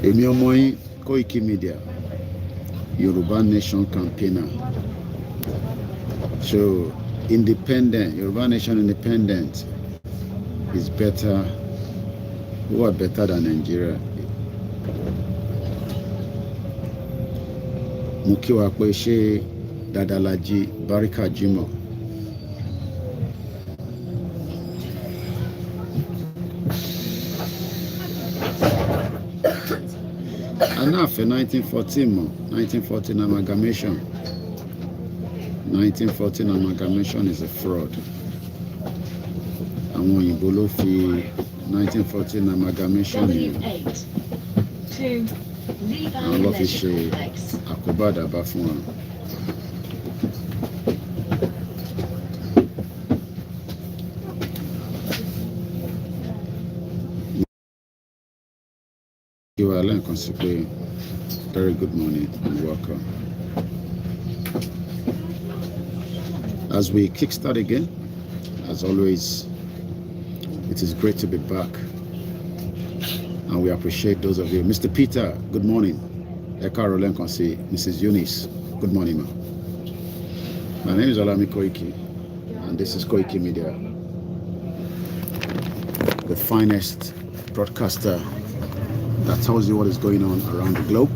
Èmi ọmọ yín KOIKIMEDIA, Yoruba Nation campaigner. So independent, Yoruba Nation independent is better. Who are better than Nigeria? Mo kí wa pé ṣé dáadáa la jí, Barika Jimoh. Anáàfẹ́ 1914 mọ̀, 1914 amalgamation. 1914 amalgamation is a fraud. Àwọn òyìnbó ló fi 1914 amalgamation yẹn. Àwọn ló fi ṣe àkóbá àdàbà fún wa. Very good morning and welcome. As we kickstart again, as always, it is great to be back, and we appreciate those of you. Mr. Peter, good morning. Caroline Konsi, Mrs. Eunice, good morning, ma. My name is Olami Koiki, and this is KOIKIMEDIA, the finest broadcaster that tells you what is going on around the globe,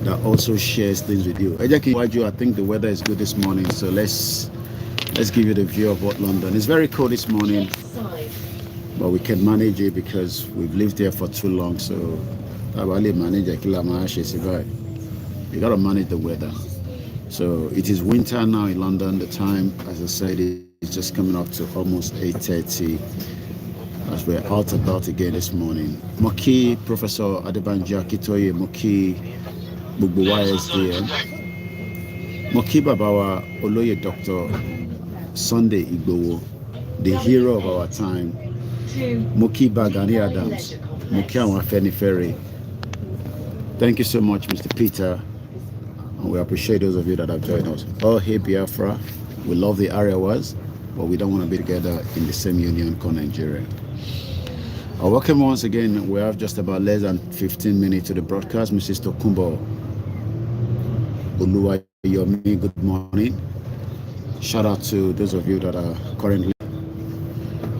that also shares things with you. I think the weather is good this morning, so let's give you the view of what London. It's very cold this morning, but we can manage it because we've lived here for too long. So you gotta manage the weather. So it is winter now in London. The time, as I said, is just coming up to almost 8:30. As we're out about again this morning. Moki Professor Adebanji Akitoye, Moki Gbogbo YSDM, Moki Babawa Oloye Dr. Sunday Igboho, the hero of our time, Moki Bagani Adams, Moki Awafeni Ferry. Thank you so much, Mr. Peter, and we appreciate those of you that have joined us. Oh, hey Biafra, we love the area was, but we don't want to be together in the same union called Nigeria. Welcome once again. We have just about less than 15 minutes to the broadcast. Mrs. Tokumbo Oluwayomi, good morning. Shout out to those of you that are currently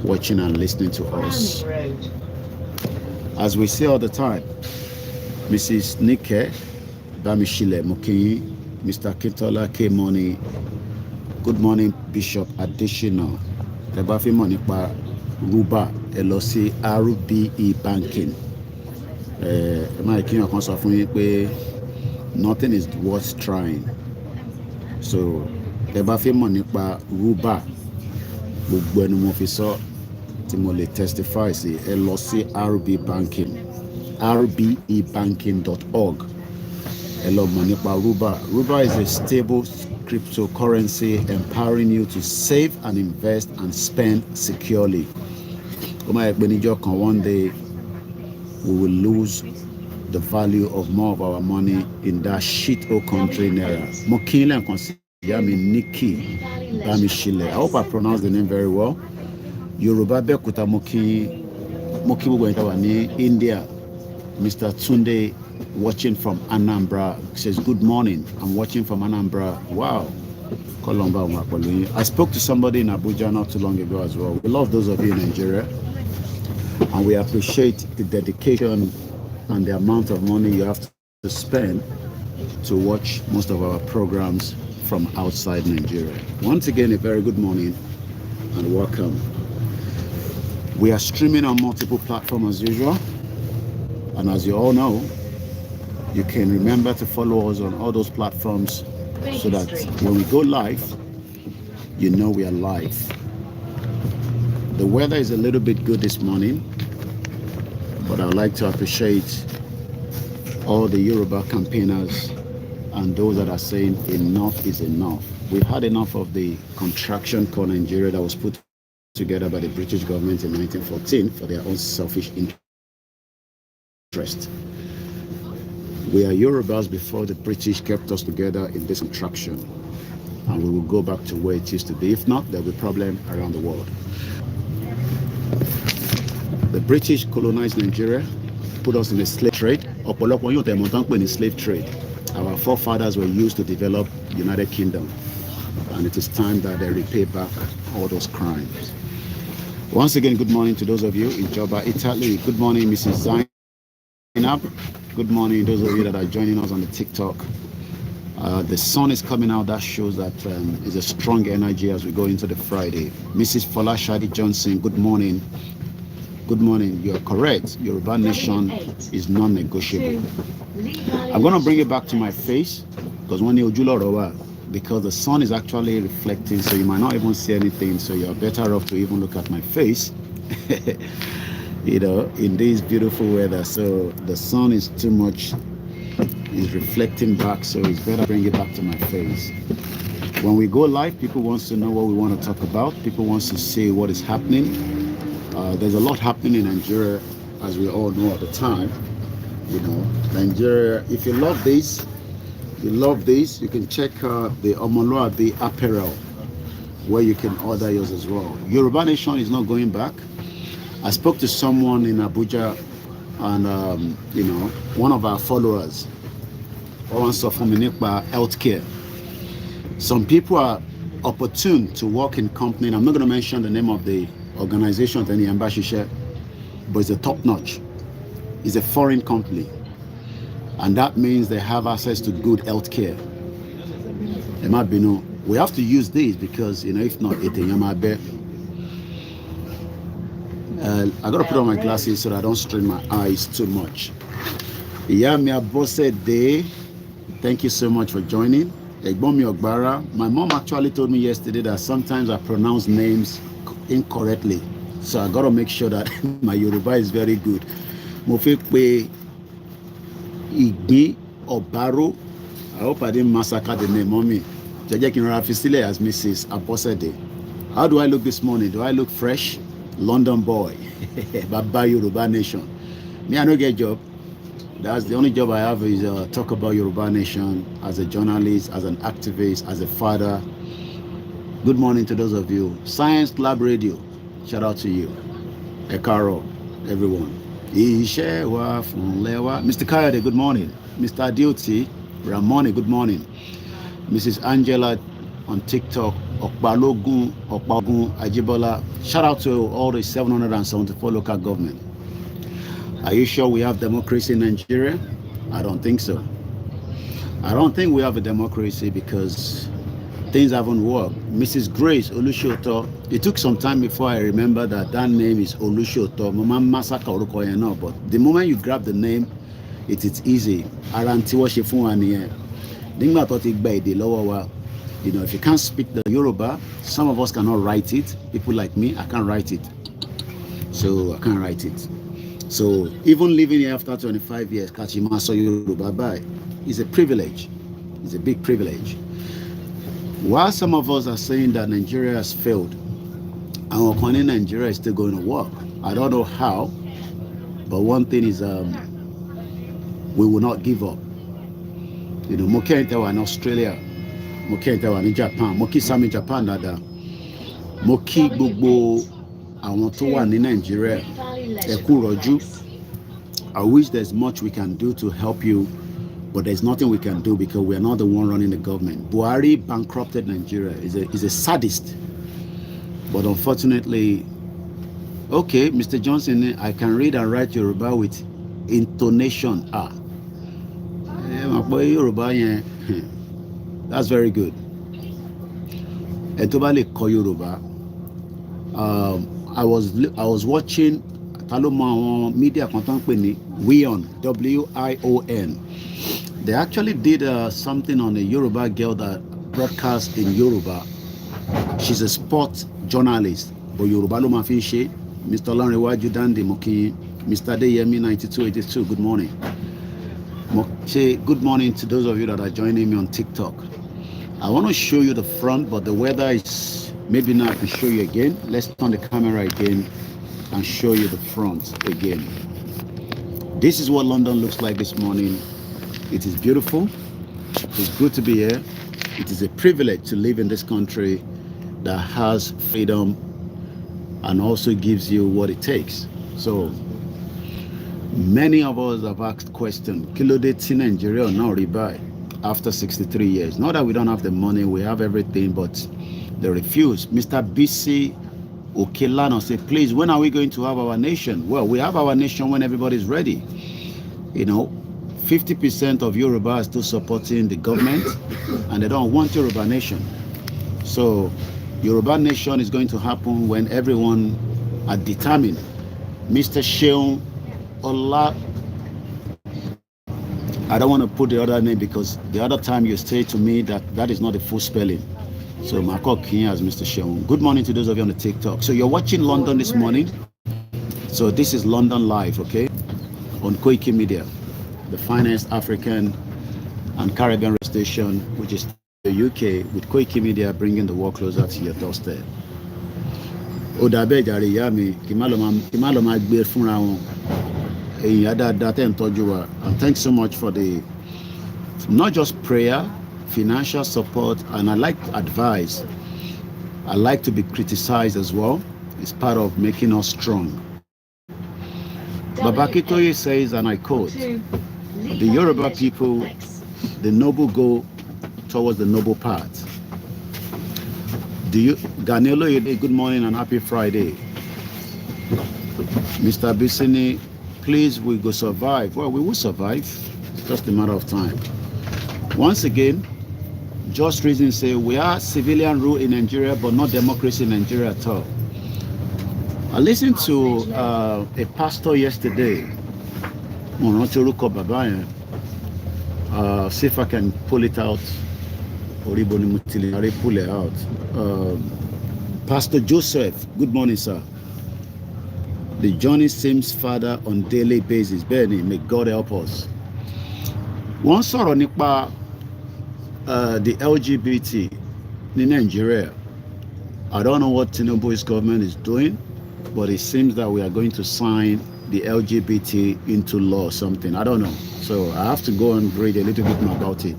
watching and listening to us. As we say all the time, Mrs. Nike Bamishile Muki, Mr. Kintola K. Money, good morning, Bishop Additional. Tebafi Monipa Ruba LOC RBE banking. Nothing is worth trying. So Tebafi Monipa Ruba Bugbenu Mofiso Timole testify see LOC RB banking. RBEbanking.org. Hello Monipa Ruba. Ruba is a stable cryptocurrency empowering you to save and invest and spend securely. One day we will lose the value of more of our money in that shit hole country Naira. Mokile and Yami Nikki Bamishile. I hope I pronounced the name very well. Yoruba Bekuta Moki Buwentawani, India. Mr. Tunde watching from Anambra says good morning. I'm watching from Anambra. Wow. I spoke to somebody in Abuja not too long ago as well. We love those of you in Nigeria, and we appreciate the dedication and the amount of money you have to spend to watch most of our programs from outside Nigeria. Once again, a very good morning and welcome. We are streaming on multiple platforms as usual, and as you all know, you can remember to follow us on all those platforms so that when we go live, you know we are live. The weather is a little bit good this morning, but I'd like to appreciate all the Yoruba campaigners and those that are saying enough is enough. We've had enough of the contraction called Nigeria that was put together by the British government in 1914 for their own selfish interest. We are Yorubas before the British kept us together in this contraction, and we will go back to where it used to be. If not, there will be problem around the world. The British colonized Nigeria put us in the slave trade. Slave trade. Our forefathers were used to develop United Kingdom, and it is time that they repay back all those crimes. Once again, good morning to those of you in Juba, Italy. Good morning, Mrs. Zainab. Good morning, those of you that are joining us on the TikTok. The sun is coming out. That shows that is a strong energy as we go into the Friday. Mrs. Folashadi Johnson, good morning. Good morning. You are correct. Yoruba nation is non-negotiable. I'm going to bring it back to my face because the sun is actually reflecting, so you might not even see anything. So you're better off to even look at my face. In this beautiful weather. So the sun is too much, is reflecting back, so it's better bring it back to my face. When we go live, people want to know what we want to talk about. People want to see what is happening. There's a lot happening in Nigeria, as we all know at the time. Nigeria, if you love this, you can check the Omoluabi apparel, where you can order yours as well. Yoruba Nation is not going back. I spoke to someone in Abuja, and one of our followers wants to from healthcare. Some people are opportune to work in company, and I'm not going to mention the name of the organization, any embassy, but it's a top notch. It's a foreign company, and that means they have access to good healthcare. We have to use these because if not, I gotta put on my glasses so that I don't strain my eyes too much. Iyami Abose Day, thank you so much for joining. Egbomi Ogbara, my mom actually told me yesterday that sometimes I pronounce names incorrectly, so I gotta make sure that my Yoruba is very good. Mofekpe Igbi Obaro, I hope I didn't massacre the name, mommy. Jejekinra Fisile as Mrs. Abose Day. How do I look this morning? Do I look fresh? London boy, Baba Yoruba Nation. Me, I don't get a job. That's the only job I have is talk about Yoruba Nation as a journalist, as an activist, as a father. Good morning to those of you. Science Lab Radio, shout out to you. Ekaro, everyone. Mr. Kayode, good morning. Mr. Adioti, Ramoni, good morning. Mrs. Angela on TikTok, Okbalogun, Ajibola. Shout out to all the 774 local government. Are you sure we have democracy in Nigeria? I don't think so. I don't think we have a democracy because things haven't worked. Mrs. Grace Olushoto, it took some time before I remember that name is Olushoto. But the moment you grab the name, it's easy. If you can't speak the Yoruba, some of us cannot write it. People like me, I can't write it. So I can't write it. So even living here after 25 years, Kachimaso Yoruba Bai, is a privilege. It's a big privilege. While some of us are saying that Nigeria has failed, our economy in Nigeria is still going to work. I don't know how, but one thing is we will not give up. Mokenta in Australia, Mokenta in Japan, Moki Sami Japan nada, Moki gbogbo àwọn tó wà ní Nigeria, ẹkú rọ̀jú. I wish there's much we can do to help you, but there's nothing we can do because we are not the one running the government. Buhari bankrupted Nigeria. He's a sadist. But unfortunately, okay, Mr. Johnson, I can read and write Yoruba with intonation. My boy Yoruba, that's very good. Etobale ko Yoruba. I was watching media company Wion, WION. They actually did something on a Yoruba girl that broadcast in Yoruba. She's a sports journalist, but Yoruba lo ma fi ṣe. Mr. Lanrewaju Dande Moki, Mr. Deyemi 9282. Good morning. Good morning to those of you that are joining me on TikTok. I want to show you the front, but the weather is maybe not to show you again. Let's turn the camera again and show you the front again. This is what London looks like this morning. It is beautiful. It's good to be here. It is a privilege to live in this country that has freedom and also gives you what it takes. So Many of us have asked questions. Kilo de ti Nigeria now rebuy after 63 years. Not that we don't have the money, we have everything, but they refuse. Mr. BC Okelano said, please, when are we going to have our nation? Well, we have our nation when everybody's ready. 50% of Yoruba are still supporting the government and they don't want Yoruba nation. So Yoruba nation is going to happen when everyone are determined. Mr. Sheung Ola, I don't want to put the other name because the other time you say to me that is not the full spelling. So Marco King as Mr. Sheung. Good morning to those of you on the TikTok. So you're watching London this morning. So this is London Live, okay? On KOIKIMEDIA, the finest African and Caribbean station, which is the UK, with KOIKIMEDIA bringing the world closer to your doorstep. Odabe jare ya mi kimalo ma gbe funra won eyan dada ten toju wa, and thanks so much for the not just prayer, financial support, and I like advice. I like to be criticized as well. It's part of making us strong. Babakitoye says, and I quote, the Yoruba people, the noble go towards the noble path. Ganelo, good morning and happy Friday. Mr. Bissini, please, we go survive. Well, we will survive. It's just a matter of time. Once again, Just Reason say we are civilian rule in Nigeria, but not democracy in Nigeria at all. I listened to a pastor yesterday. See if I can pull it out. Pull it out. Pastor Joseph, good morning, sir. The Johnny Sims father on daily basis. Benny, may God help us. One sọ̀rọ̀ nípa the LGBT in Nigeria. I don't know what Tinubu's government is doing, but it seems that we are going to sign the LGBT into law or something. I don't know. So I have to go and read a little bit more about it.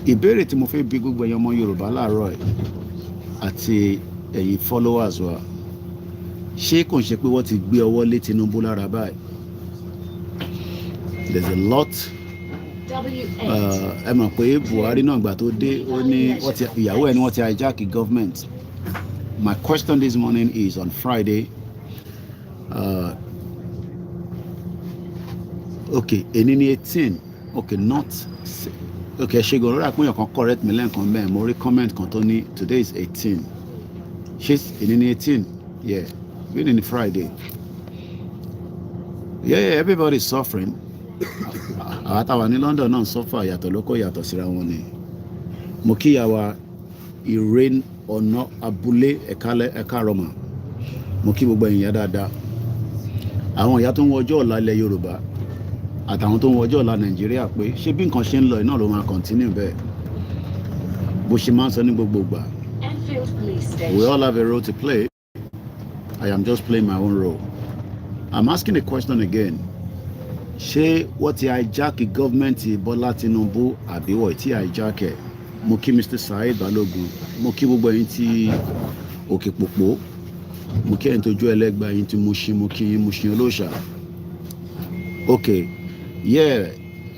Ìbéèrè tí mo fẹ́ bi gbogbo ẹ̀yin ọmọ Yorùbá láàárọ̀ ẹ̀ àti ẹ̀yin followers wa, ṣé kò ń ṣe pé wọ́n ti gbé ọwọ́ lé Tinubu lára báyìí? There's a lot. Ẹ mọ̀ pé Buhari náà gbà tó dé ó ní ìyàwó ẹ̀ ni wọ́n ti hijack government. My question this morning is on Friday. Okay, èní ni 18. Okay, not. Okay, Ṣẹ́gun Olórí àpéyàn kan correct me lẹ́ǹkan bẹ́ẹ̀ mo rí comment kan tó ní today is 18. Ṣé èní ni 18? Yeah, been in Friday. Yeah, everybody is suffering. Àwọn táwa ní London náà suffer yàtọ̀ lóko yàtọ̀ síra wọn ni. Mo kíyàwó Irene ọ̀nà abúlé ẹ̀ka rọmà. Mo kí gbogbo èèyàn dáadáa. Àwọn ìyá tó ń wọjọ́ ọ̀la ilẹ̀ Yorùbá àtàwọn tó ń wọjọ́ ọ̀la Nàìjíríà pé ṣé bí nǹkan ṣe ń lọ iná ló máa continue bẹ́ẹ̀. Bó ṣe máa ń sọ ní gbogbo ìgbà. We all have a role to play. I am just playing my own role. I'm asking a question again. Ṣé wọ́n ti hijack government Bọ́lá Tinubu àbí wọ́n ti hijack ẹ̀? Mo kí Mr. Saheed Balogun, mo kí gbogbo ẹ̀yin tí Òkèpòpó, mo kí ẹ̀yin tójú ẹlẹ́gbàá ẹ̀yin tí Mushin, mo kí yín Mushin olóòṣà. Okay, yeah,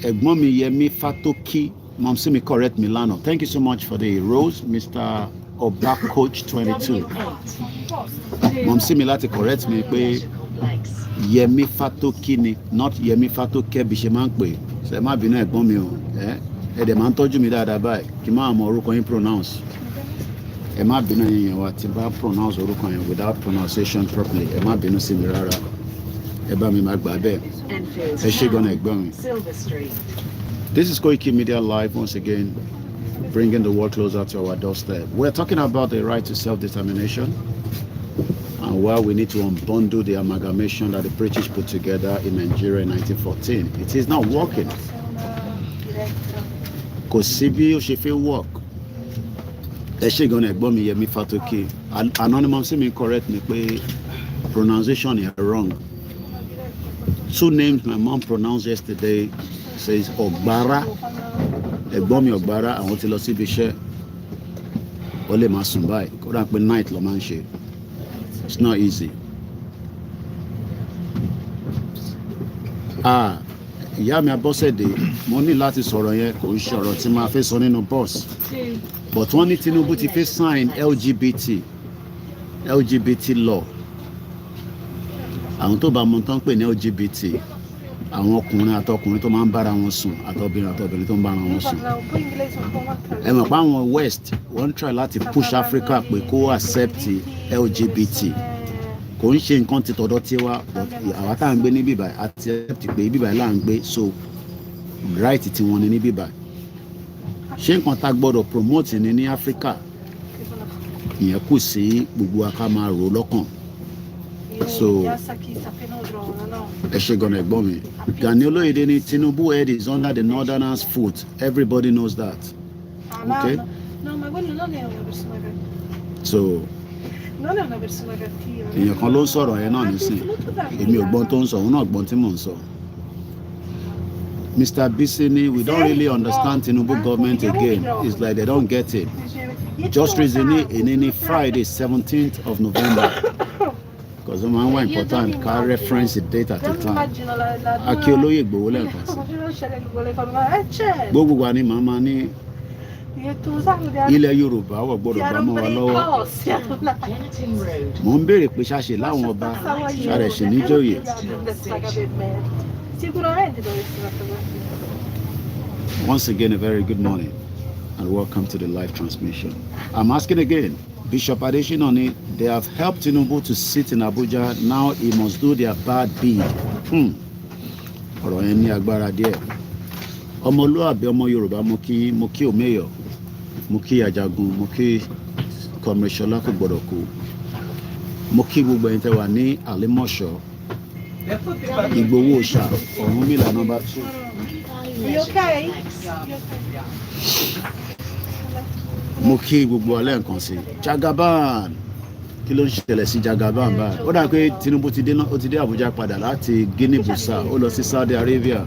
ẹ̀gbọ́n mi Yẹmí Fatoki, Momsi mi correct me lánàá. Thank you so much for the rose, Mr. Oba Coach 22. Momsi mi láti correct me pé Yẹmí Fatoki ni, not Yẹmí Fatoke bí ṣe máa ń pè. Ṣé má bínú ẹ̀gbọ́n mi o, ẹ dẹ̀ máa ń tọ́jú mi dáadáa báyìí kí n máa mọ orúkọ yín pronounce. Ẹ má bínú ẹ̀yin wa tí bá pronounce orúkọ yẹn without pronunciation properly. Ẹ má bínú sí mi rárá. Ẹ bá mi máa gbà bẹ́ẹ̀. Ẹ ṣé gan-an ẹ̀gbọ́n mi. This is KOIKIMEDIA Live once again, bringing the world closer to our doorstep. We're talking about the right to self-determination and why we need to unbundle the amalgamation that the British put together in Nigeria in 1914. It is not working. Kò sí bí ó ṣe fẹ́ work. Ẹ ṣé gan-an ẹ̀gbọ́n mi Yẹmí Fatoki. Anonymous mi correct me pé pronunciation is wrong. Two names my mom pronounced yesterday says Ogbara. Ẹ̀gbọ́n mi Ogbara, àwọn tí lọ síbi iṣẹ́. Ó lè máa sùn báyìí. Kódà pé night ló máa ń ṣe. It's not easy. ìyá mi Abọ́sẹ̀dé mo ní láti sọ̀rọ̀ yẹn kò ń ṣe ọ̀rọ̀ tí máa fẹ́ sọ nínú bọ́ọ̀sì but wọ́n ní Tinubu ti fẹ́ sign LGBT law. Àwọn tó bá mọ̀ tán pè ní LGBT àwọn ọkùnrin àtọkùnrin tó máa ń bára wọn sùn àtọbìnrin tó ń bára wọn sùn. Ẹ mọ̀ pé àwọn West wọ́n try láti push Africa pé kó accept LGBT. Kò ń ṣe nǹkan ti tọ̀dọ̀ tiwa but àwa tá à ń gbé ní bíbá àti accept pé bíbá là ń gbé so right tí wọ́n ní ní bíbá. Ṣé nǹkan tá gbọ́dọ̀ promote ní Africa ìyẹn kù sí gbogbo aká máa rò lọ́kàn. So ẹ ṣe gan ẹ̀gbọ́n mi Gani Olóyèdè ní Tinubu head is under the northerners foot, everybody knows that. Okay? So èèyàn kan ló ń sọ̀rọ̀ yẹn náà nísìn èmi ò gbọ́n tó ń sọ òun náà gbọ́n tí mò ń sọ. Mr. Bisini, we don't really understand Tinubu government again. It's like they don't get it. Just recently, in Friday, 17th of November, because the man was important, can reference the date at the time. Akioloye Igboho lẹ́ẹ̀kan sí. Gbogbo wa ni màmá ní ilẹ̀ Yorùbá wọ̀ gbọ́dọ̀ bá mọ́ wa lọ́wọ́. Mo ń béèrè pé ṣáṣe láwọn ọba ṣàrẹ̀ ṣì níjòyè. Once again, a very good morning and welcome to the live transmission. I'm asking again, Bishop Adeshinoni, they have helped Tinubu to sit in Abuja. Now he must do their bad deed. Ọ̀rọ̀ yẹn ní agbára díẹ̀. Ọmọlúàbí ọmọ Yorùbá mo kí Omeyo, mo kí Ajagun, mo kí Comrade Ṣọlá kò gbọdọ̀ kú. Mo kí gbogbo ẹ̀yin tẹ́ wà ní Àlímọ̀ṣọ́. Ìgbòho Òòṣà, Ọ̀rúnmìlà number 2. You okay? Mo kí gbogbo alẹ́ nǹkan sí Jagaban kí ló ń ṣẹlẹ̀ sí Jagaban báyìí ó dà pé Tinubu ti dé Abuja padà láti Guinea Bissau ó lọ sí Saudi Arabia.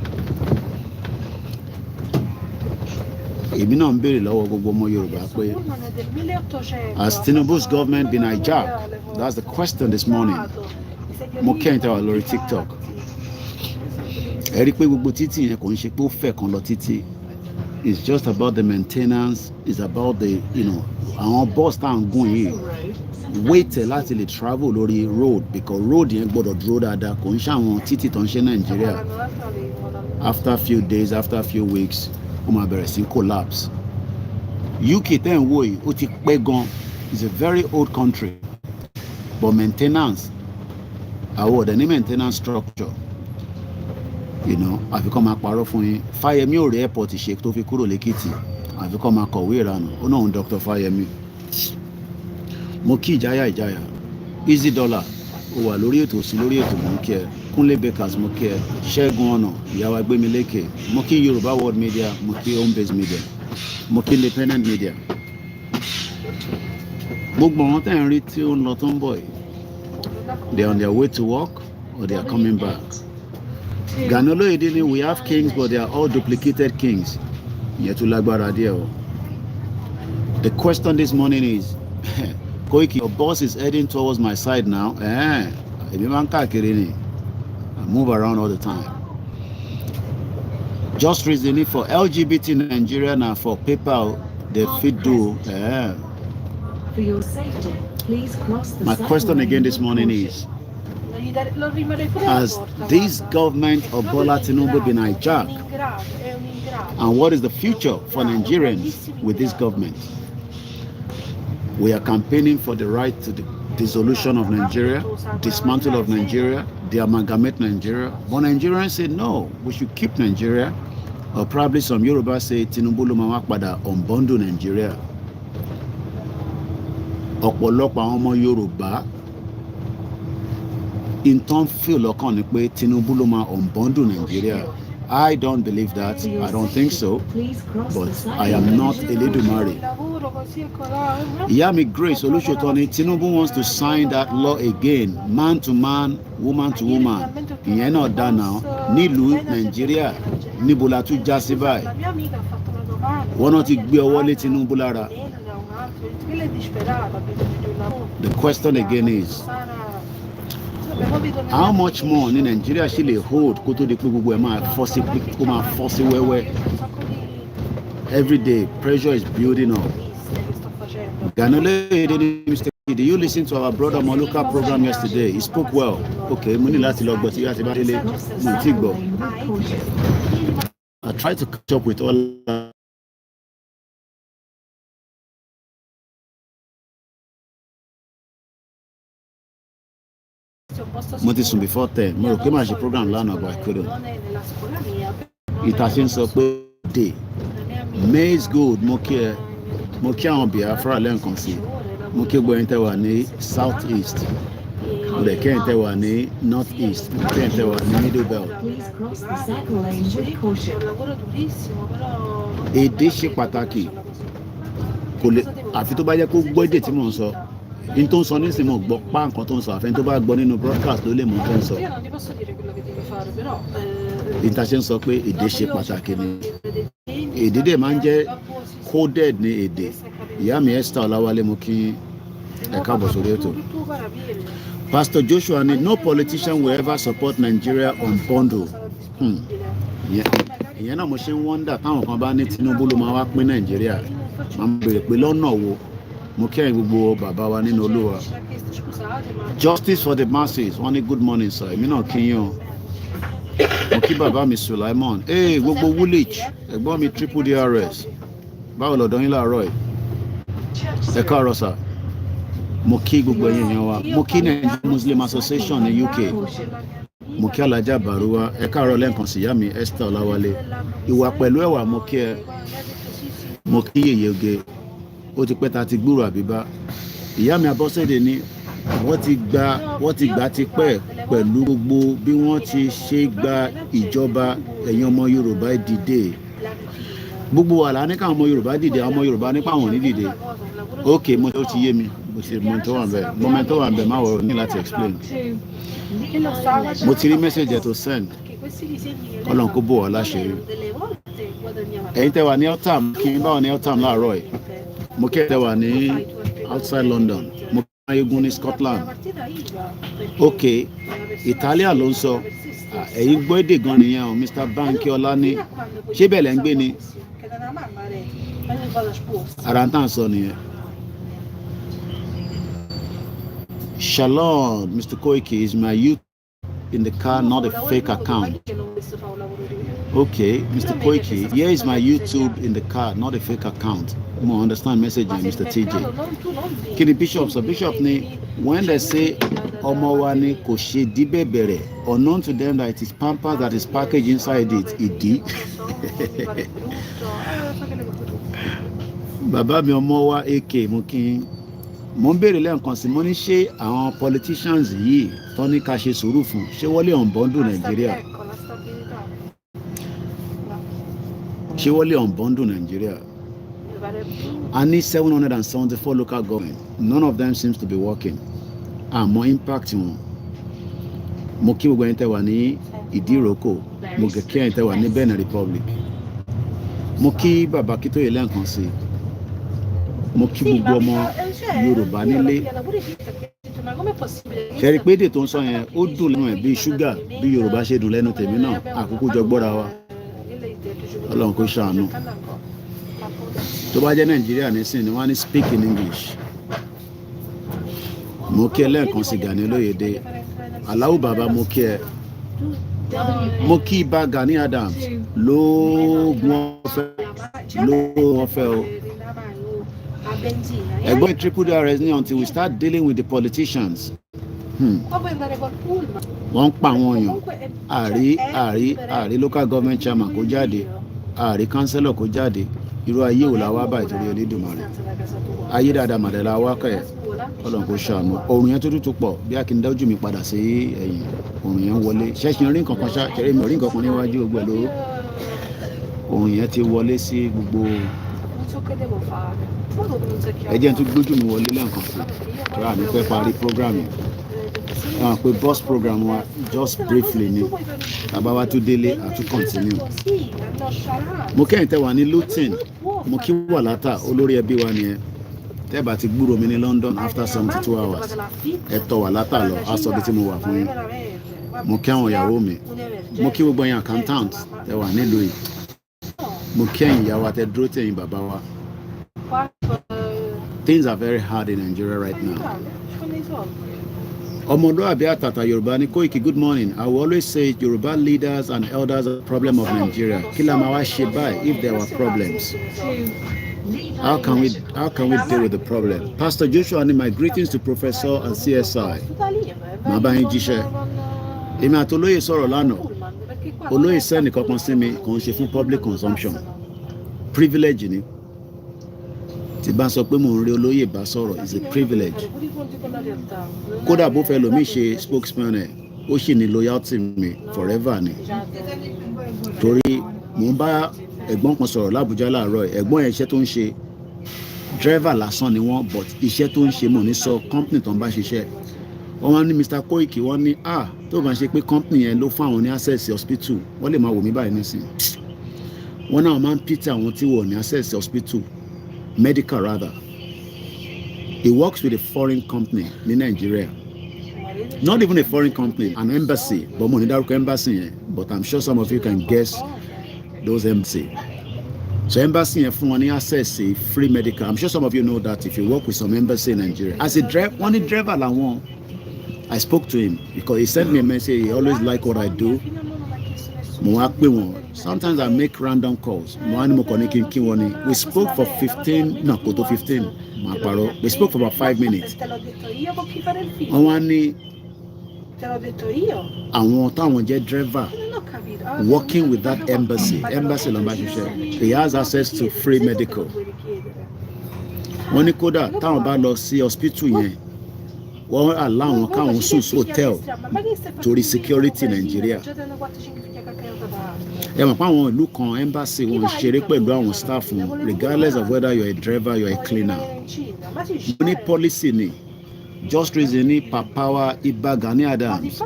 Èmi náà ń béèrè lọ́wọ́ gbogbo ọmọ Yorùbá pé has Tinubu's government been hijacked? That's the question this morning. Mo kẹ́yìn tẹ́wà lórí TikTok. Ẹ rí pé gbogbo títì yẹn kò ń ṣe pé ó fẹ̀ kan lọ títì. It's just about the maintenance. It's about the àwọn bus tá à ń gùn yìí wait láti lè travel lórí road because road yẹn gbọ́dọ̀ dúró dáadáa kò ń ṣe àwọn títì tó ń ṣe Nàìjíríà. After a few days, after a few weeks, ó máa bẹ̀rẹ̀ sí collapse. UK tẹ́ ń wò yìí ó ti pẹ́ gan. It's a very old country but maintenance àwọn ọ̀dẹ̀ ní maintenance structure. Àfikọ́ máa parọ́ fún yín Fáyẹmí ò rí airport ṣe tó fi kúrò lẹ́kìtì àfikọ́ máa kọ̀wé ìranù ó náà ń Dr. Fáyẹmí. Mo kí ìjáyà Easy Dollar ó wà lórí ètò sí lórí ètò mo kí ẹ Kúnlé Bakers mo kí ẹ Ṣẹ́gun Ọ̀nà ìyàwó Agbémilékè mo kí Yorùbá World Media mo kí Home Base Media mo kí Independent Media. Gbogbo àwọn tẹ́ ń rí tí ó ń lọ tó ń bọ̀ yìí they are on their way to work or they are coming back. Gani Olóyèdè ni we have kings but they are all duplicated kings. Ìyẹn tún lágbára díẹ̀ o. The question this morning is Koiki, your boss is heading towards my side now. Èmi máa ń káàkiri ni. I move around all the time. Just recently for LGBT in Nigeria now for PayPal they fit do. For your safety, please cross the My question again this morning is has this government of Bola Tinubu been hijacked? And what is the future for Nigerians with this government? We are campaigning for the right to the dissolution of Nigeria, dismantle of Nigeria, de-amalgamate Nigeria. But Nigerians say no, we should keep Nigeria. Or probably some Yoruba say Tinubu ló máa wá padà unbundle Nigeria. Ọ̀pọ̀lọpọ̀ àwọn ọmọ Yorùbá intan feel lọ́kàn ni pé Tinubu ló máa unbundle Nigeria. I don't believe that. I don't think so. But I am not Elédùmarè. Ìyá mi Grace Olúṣòtọ́ Tinubu wants to sign that law again, man to man, woman to woman. Ìyẹn náà dá náà nílùú Nàìjíríà níbo la tún já sí báyìí. Wọ́n náà ti gbé ọwọ́ lé Tinubu lára. The question again is, how much more ní Nàìjíríà ṣe lè hold kó tó di pé gbogbo ẹ̀ máa fọ́ sí wẹ́wẹ́. Every day pressure is building up. Ganole, did you listen to our brother Moluka program yesterday? He spoke well. Okay, mo ní láti lọ gbọ́ tí yá ti bá délé mo ti gbọ́. I try to catch up with all. Mo ti sùn before 10. Mo rò pé màá ṣe program lánàá but I couldn't. Ìtàṣe ń sọ pé day. Maize good mo kí àwọn Biafra lẹ́ǹkan sí. Mo kí gbọ́ ẹ̀yin tẹ́ wà ní south east. Mo dẹ̀ kẹ́yìn tẹ́ wà ní north east. Mo kẹ́yìn tẹ́ wà ní middle belt. Èdè ṣe pàtàkì. Kò lè àfi tó bá jẹ́ kó gbọ́ èdè tí mò ń sọ. In tó ń sọ nísìnyí mo gbọ́ pa nǹkan tó ń sọ àfẹ́ni tó bá gbọ́ nínú broadcast ló lè mọ̀ tó ń sọ. Ìtàṣe ń sọ pé èdè ṣe pàtàkì ni. Èdè dẹ̀ máa ń jẹ́ coded ní èdè. Ìyá mi Esther Ọláwálé mo kí ẹ káàbọ̀ sórí ètò. Pastor Joshua ni no politician will ever support Nigeria unbundle. Ìyẹn náà mo ṣe ń wonder táwọn kan bá ní Tinubu ló máa wá pín Nàìjíríà. Màá bèrè pé lọ́nà wo mo kí ẹ̀yin gbogbo bàbá wa nínú Olúwa. Justice for the masses wọ́n ní good morning sir èmi náà kí yín o. Mo kí bàbá mi Sulaimon gbogbo Woolwich ẹ̀gbọ́n mi triple DRS báwo lọ́dọ̀ yín láàárọ̀ ẹ̀ ẹ káàárọ̀ sà. Mo kí gbogbo ẹ̀yin èèyàn wa mo kí Nigeria Muslim Association ní UK mo kí Alájà Bàrúwá ẹ káàárọ̀ lẹ́ǹkan sí ìyá mi Esther Ọláwálé ìwà pẹ̀lú ẹ̀wà mo kí ẹ mo kí Yèyé Oge ó ti pẹ́ ta ti gbúrò àbíbá ìyá mi Abọ́sẹ̀dé ní wọ́n ti gbà ti pẹ́ pẹ̀lú gbogbo bí wọ́n ti ṣe gba ìjọba ẹ̀yin ọmọ Yorùbá dìde gbogbo wa la ní káwọn ọmọ Yorùbá dìde àwọn ọmọ Yorùbá nípa àwọn ní dìde ok mo tó ti yé mi bó ṣe moment tó wà ń bẹ má wọ ní láti explain mo ti rí message ẹ̀ tó send Ọlọ́run kó bò wá láṣìírí ẹ̀yin tẹ́ wà ní Eltham kí n bá wà ní Eltham láàárọ̀ ẹ̀ mo kẹ́ tẹ́ wà ní outside London mo kẹ́ eégún ní Scotland ok Italia ló ń sọ ẹ̀yin gbọ́ èdè gan nìyẹn o Mr. Banki Ọlání ṣé bẹ́ẹ̀ lẹ́ ń gbé ni ara ń tàn sọ nìyẹn. Shalom Mr. Koiki is my youth in the car not a fake account. Okay, Mr. Koiki, here is my YouTube in the car, not a fake account. More understand message, Mr. TJ. Kini Bishop, so Bishop ni when they say Omowani Koshe Dibebere, unknown to them that it is pamper that is packaged inside it, idi. Baba mi Omowa AK Mokin. Mo ń béèrè lẹ́ẹ̀kan sí mo ní ṣé àwọn politicians yìí tó ní ká ṣe sùúrù fún ṣé wọ́n lè unbundle Nàìjíríà I need 774 local government none of them seems to be working àmọ́ impact wọn mo kí gbogbo ẹ̀yin tẹ́ wà ní Ìdíròkò mo kí ẹ̀yin tẹ́ wà ní Benin Republic mo kí bàbá Kítóyè lẹ́ẹ̀kan sí mo kí gbogbo ọmọ Yorùbá nílé ṣẹ́rí pé èdè tó ń sọ yẹn ó dùn lẹ́nu ẹ̀ bíi ṣúgà bí Yorùbá ṣe dùn lẹ́nu tèmi náà àkókò jọ gbọ́ra wa Ọlọ́run kó ṣàánú tó bá jẹ́ Nàìjíríà nísìnyí ni wọ́n á ní speak in English mo kí ẹ lẹ́ẹ̀kan sí Gani Olóyèdé Aláwù bàbá mo kí ẹ mo kí Ìbà Gani Adams lóògùn ọ̀fẹ́ o ẹgbẹ́ triple DRS ní until we start dealing with the politicians wọ́n ń pa àwọn èèyàn àrí local government chairman kó jáde àrí councillor kó jáde irú ayé ò la wá báyìí torí Elédùmarè ayé dáadáa màdàlá wá kẹ́ ẹ̀ Ọlọ́run kó ṣàánú òrùn yẹn tó tútù pọ̀ bí a kì í dájú mi padà sí ẹ̀yìn òrùn yẹn wọlé ṣẹ́ṣin rí nǹkan kan ṣá ṣẹ́rí mi rí nǹkan kan níwájú gbogbo ẹ̀ ló òrùn yẹn ti wọlé sí gbogbo ẹ jẹ́ n tún gbójú mi wọlé lẹ́ǹkan sí tó rà ní fẹ́ parí program yẹn pé boss program wa just briefly ni bàbá wa tún délé àtún continue mo kẹ́yìn tẹ́ wà ní Luton mo kí wà látà olórí ẹbí wa nìyẹn tẹ́ bá ti gbúrò mi ní London after 72 hours ẹ tọ̀ wá látàlọ́ aṣọ bí tí mo wà fún yín. Mo kí àwọn ìyàwó mi, mo kí gbogbo yín accountant tẹ́ wà nílùú yìí, mo kí ẹ̀yin ìyàwó àtẹ dúró tẹ̀yin bàbá wa. Things are very hard in Nigeria right now. Ọmọlúwàbí àtàtà Yorùbá ní Koiki, good morning. I will always say Yoruba leaders and elders are the problem of Nigeria. Kí la máa wá ṣe báyìí if there were problems? How can we deal with the problem? Pastor Joshua, and my greetings to Professor and CSI. Màá bá yín jíṣẹ́. Èmi àti olóyè sọ̀rọ̀ lánàá. Olóyè sẹ́ni kankan sí mi kò ń ṣe fún public consumption. Privilege ni. Tí bá sọ pé mò ń rí olóyè bá sọ̀rọ̀ is a privilege. Kódà bó fẹ́ lómi ṣe spokesman ẹ̀, ó sì ní loyalty mi forever ni. Torí mò ń bá ẹ̀gbọ́n kan sọ̀rọ̀ l'Abuja láàárọ̀, ẹ̀gbọ́n yẹn iṣẹ́ tó ń ṣe driver lásán ni wọ́n, but iṣẹ́ tó ń ṣe mò ní sọ company tó ń bá ṣiṣẹ́. Wọ́n wá ní Mr. Koiki, wọ́n ní tó bá ṣe pé company yẹn ló fún àwọn ní access hospital, wọ́n lè máa wò mí báyìí nísìn. Wọ́n náà máa ń pity àwọn tí wọ́n ní access hospital, medical rather. He works with a foreign company in Nigeria. Not even a foreign company, an embassy. But mo ní dárúkọ embassy yẹn, but I'm sure some of you can guess those embassy. So embassy yẹn fún wọn ní access to free medical. I'm sure some of you know that if you work with some embassy in Nigeria. As a driver, one driver làwọn. I spoke to him because he sent me a message. He always like what I do. Mo wá pè wọ́n. Sometimes I make random calls. Mo wá ní mo kàn ní kí n kí wọn ni. We spoke for 15, no, kò tó 15. Màá parọ́. We spoke for about 5 minutes. Wọ́n wá ní àwọn táwọn jẹ́ driver working with that embassy ló ń bá ṣiṣẹ́. He has access to free medical. Wọ́n ní kódà táwọn bá lọ sí hospital yẹn, wọ́n allow wọn káwọn sùn sí hotel torí security Nigeria. Ẹ mọ̀ pé àwọn ìlú kan embassy wọn ṣeré pẹ̀lú àwọn staff wọn regardless of whether you're a driver, you're a cleaner. Wọ́n ní policy ni just reason ní Papawa Iba Gani Adams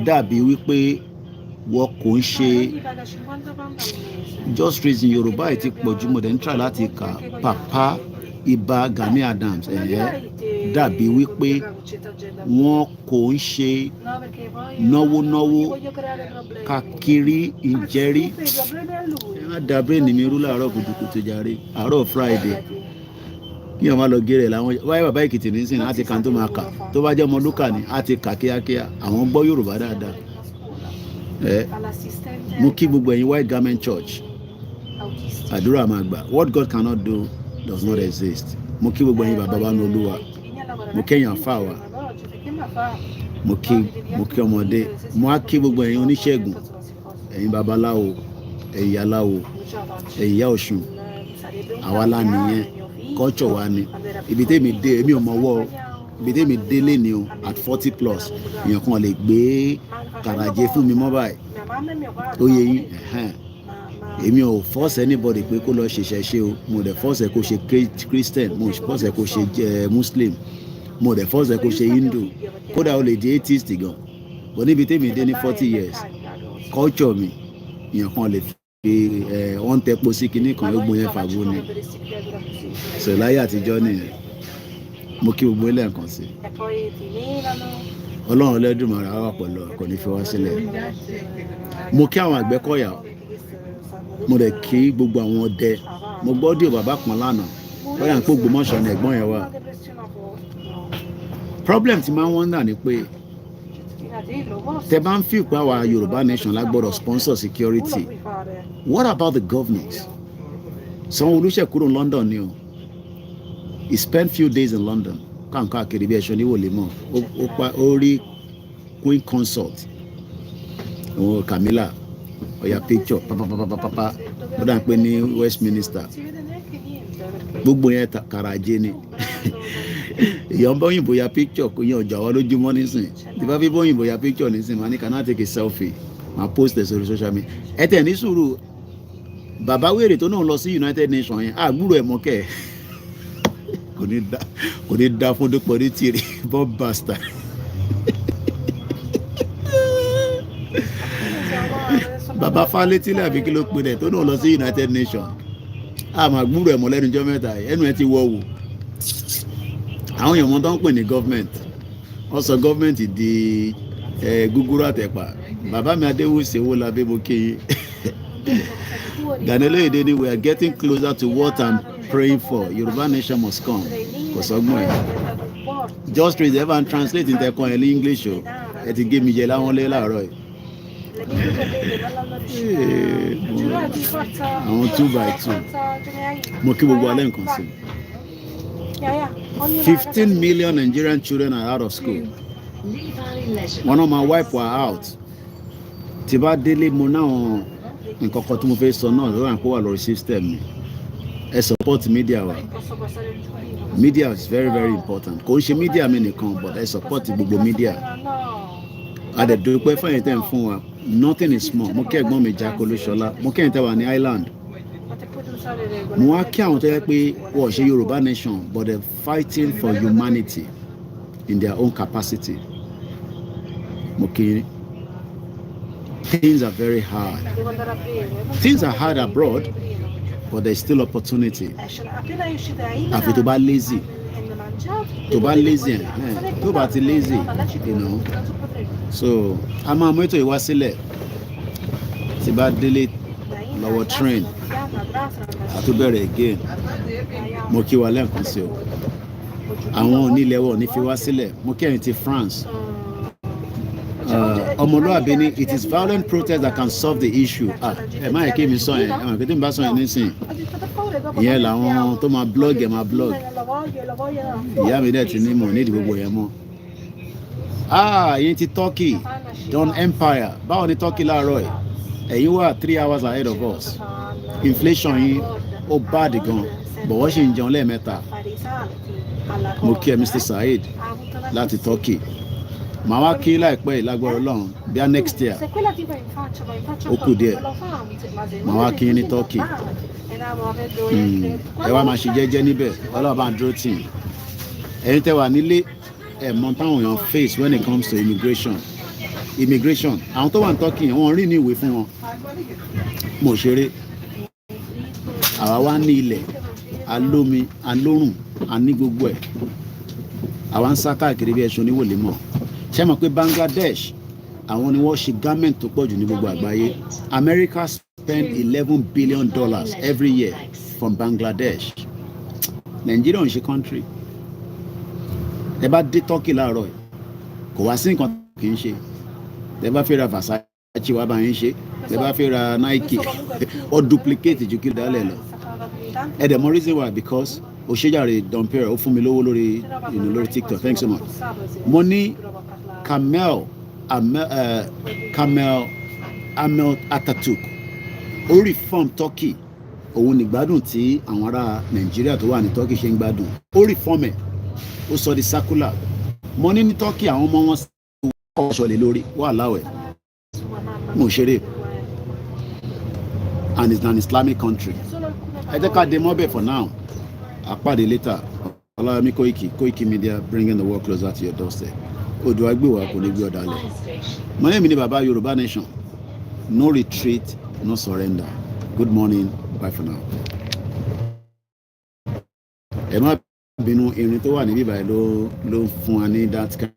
dàbí wípé wọ́n kò ń ṣe just reason Yorùbá yìí ti pọ̀ jù, mo dẹ̀ ń try láti kà Papa Iba Gani Adams dàbí wípé wọ́n kò ń ṣe náwó káàkiri ìjẹ́rí. Ẹ má dàbí ní mi rú láàárọ̀ kùtùkùtù jàre, àárọ̀ Friday kí wọ́n má lọ gé rẹ̀ láwọn wáyé bàbá Èkìtì nísìn láti kàn tó máa kà, tó bá jẹ́ ọmọ lúkà ní á ti kà kíákíá, àwọn gbọ́ Yorùbá dáadáa. Mo kí gbogbo ẹ̀yin White Garment Church, àdúrà máa gbà. What God cannot do does not exist. Mo kí gbogbo ẹ̀yin bàbá wa ní Olúwa, mo kẹ́yìn àfáà wa, mo kí ọmọdé, mo á kí gbogbo ẹ̀yin oníṣègùn, ẹ̀yin babaláwo, ẹ̀yin aláwo, ẹ̀yin ìyá Ọ̀ṣun, àwa la nìyẹn, culture wa ni. Ibi tèmi dé èmi ò mọ̀wọ́, ibi tèmi dé lé ni o at 40 plus èèyàn kan lè gbé kàràjé fún mi mọ́ báyìí. Ó yẹ yín èmi ò force anybody pé kó lọ ṣẹ̀ṣẹ̀ ṣe o, mo dẹ̀ force kó ṣe Christian, mo force kó ṣe Muslim, mo dẹ̀ force kó ṣe Hindu, kódà ó lè di atheist gan. But níbi tèmi dé ní 40 years culture mi èèyàn kan lè fi wọ́n tẹ́po sí kinní kan ó gbóyè yẹn fàgbó ni. Sọ láyé àtijọ́ nìyẹn. Mo kí gbogbo ilé nǹkan sí. Ọlọ́run Olódùmarè á wà pẹ̀lú kò ní fi wá sílẹ̀. Mo kí àwọn Àgbẹ̀kọ̀yà, mo dẹ̀ kí gbogbo àwọn ọdẹ. Mo gbọ́ díò bàbá kan lánàá bóyá ń pò Ògbómọ̀ṣọ́ ní ẹ̀gbọ́n yẹn wà. Problem ti máa ń wọ́n dà ní pé tẹ bá ń fi ìpá wa Yorùbá nation lágbọ́dọ̀ sponsor security. What about the government? Sanwó-Olú ṣe kúrò London ni o. He spent few days in London. Káàkiri bí ẹ̀ṣọ́ níwò lè mọ̀. Ó rí Queen Consort, Camilla, ó ya picture papapapapapa, ó dà ń pè ní Westminster. Gbogbo yẹn kàràjé ni. Èèyàn bá òyìnbó ya picture kò yẹn ọjà wa lójúmọ́ nísìn. Tí bá fi bá òyìnbó ya picture nísìn, màá ní can I take a selfie? Màá post ẹ̀ sórí social media. Ẹ tẹ̀ ní sùúrù. Bàbá wèrè tó náà lọ sí United Nations yẹn, àgbúrò ẹ̀ mọ́kẹ́ ẹ̀. Kò ní dá fún dúpọ̀ ní tìrì Bob Basta. Bàbá Fálétílẹ̀ àbí kí ló pe rẹ̀ tó náà lọ sí United Nations. Àmọ́ àgbúrò ẹ̀ mọ́ lẹ́nu ọjọ́ mẹ́ta ẹnu ẹ̀ ti wọ́ wò. àwọn èèyàn wọn tó ń pè ní government wọ́n sọ government di gúgúrú àtẹ̀pà. Bàbá mi Adéwùsì Owólabí mo kí yín. Daniel Oyèdè ni we are getting closer to what I'm praying for. Yoruba nation must come. Kò sọ́gbọ́n ẹ̀. Just read ever and translate in tẹ̀kọ́ ẹ̀ ní English o. Ẹ ti gé mi jẹ láwọn lé láàárọ̀ yìí. Àwọn 2x2. Mo kí gbogbo alẹ́ nǹkan sí. 15 million Nigerian children are out of school. Wọ́n náà máa wipe wa out. Tí bá délé mo náà nǹkan kan tí mo fẹ́ sọ náà lórí àpò wà lórí system mi. Ẹ support media wa. Media is very very important. Kò ń ṣe media mi nìkan but ẹ support gbogbo media. Adẹ̀dọ́pẹ́ fún ẹ̀yin tẹ́ ń fún wa. Nothing is small. Mo kí ẹ̀gbọ́n mi Jaco Olúṣọlá. Mo kí ẹ̀yin tẹ́ wà ní Island. Mo wá kí àwọn tó yẹ pé wọ́n ṣe Yorùbá nation but they're fighting for humanity in their own capacity. Mo kí things are very hard. Things are hard abroad but there's still opportunity. Àfi tó bá lazy. Tó bá lazy tó bá ti lazy, you know. So a máa mú ètò ìwá sílẹ̀ tí bá délé lọ́wọ́ train àtúbẹ̀rẹ̀ again. Mo kí wa lẹ́ẹ̀kan sí o. Àwọn onílẹ̀wọ̀ ní fi wá sílẹ̀. Mo kí ẹ̀yin ti France. Ọmọlúwàbí ni it is violent protest that can solve the issue. Ẹ má yẹ kí mi sọ yẹn. Ẹ má kí n bá sọ yẹn nísìnyí. Ìyẹn làwọn tó máa blog ẹ̀ máa blog. Ìyá mi dẹ̀ ti ní mọ̀ nídìí gbogbo yẹn mọ́. Yín ti Turkey Don Empire. Báwo ni Turkey láàárọ̀ ẹ̀? Ẹ̀yin wà 3 hours ahead of us. Inflation yín ó bad gan. But wọ́n ṣì ń jẹun lẹ́ẹ̀mẹ́ta. Mo kí ẹ Mr. Saheed láti Turkey. Màá wá kí láìpẹ́ ìlágbára Ọlọ́run bíi next year. Ó kù díẹ̀. Màá wá kí ní Turkey. Ẹ wá máa ṣe jẹ́jẹ́ níbẹ̀. Ọlọ́run bá ń dúró tì í. Ẹ̀yin tẹ́ wà nílé ẹ̀ mọ táwọn èèyàn face when it comes to immigration. Àwọn tó wà ní Turkey wọ́n rí ní ìwé fún wọn. Mo ṣeré. Àwa wá ní ilẹ̀, alómi, alórùn, a ní gbogbo ẹ̀. Àwa ń sá káàkiri bí ẹṣin oníwòlé mọ̀. Ṣé mọ̀ pé Bangladesh àwọn ni wọ́n ṣe garment tó pọ̀ jù ní gbogbo àgbáyé. America spend $11 billion every year from Bangladesh. Nigeria ń ṣe country. Ẹ bá dé Turkey láàárọ̀ yìí kò wá sí nǹkan kì í ṣe. Ẹ bá fẹ́ ra Versace wá bá yín ṣe. Ẹ bá fẹ́ ra Nike ó duplicate ju kí ló dálẹ̀ lọ. Ẹ dẹ̀ mọ̀ reason why because Òṣèjàre Domper ó fún mi lówó lórí TikTok. Thanks so much. Mo ní Kamel Atatürk ó reform Turkey. Òun ní gbádùn tí àwọn ará Nàìjíríà tó wà ní Turkey ṣe ń gbádùn. Ó reform ẹ̀. Ó sọ di circular. Mo ní Turkey àwọn ọmọ wọn kọ́ ṣọlẹ̀ lórí wà láwẹ̀. Mo ṣeré. And it's an Islamic country. Ẹ jẹ́ ká dé mọ́bẹ̀ for now. Àpàdé later. Ọláyọmí KOIKIMEDIA bringing the world closer to your doorstep. Odò agbèwà kò ní gbé ọ̀dà lẹ̀. My name is Baba Yoruba Nation. No retreat, no surrender. Good morning. Bye for now. Ẹ má bínú irin tó wà níbí báyìí ló fún wa ní that kind.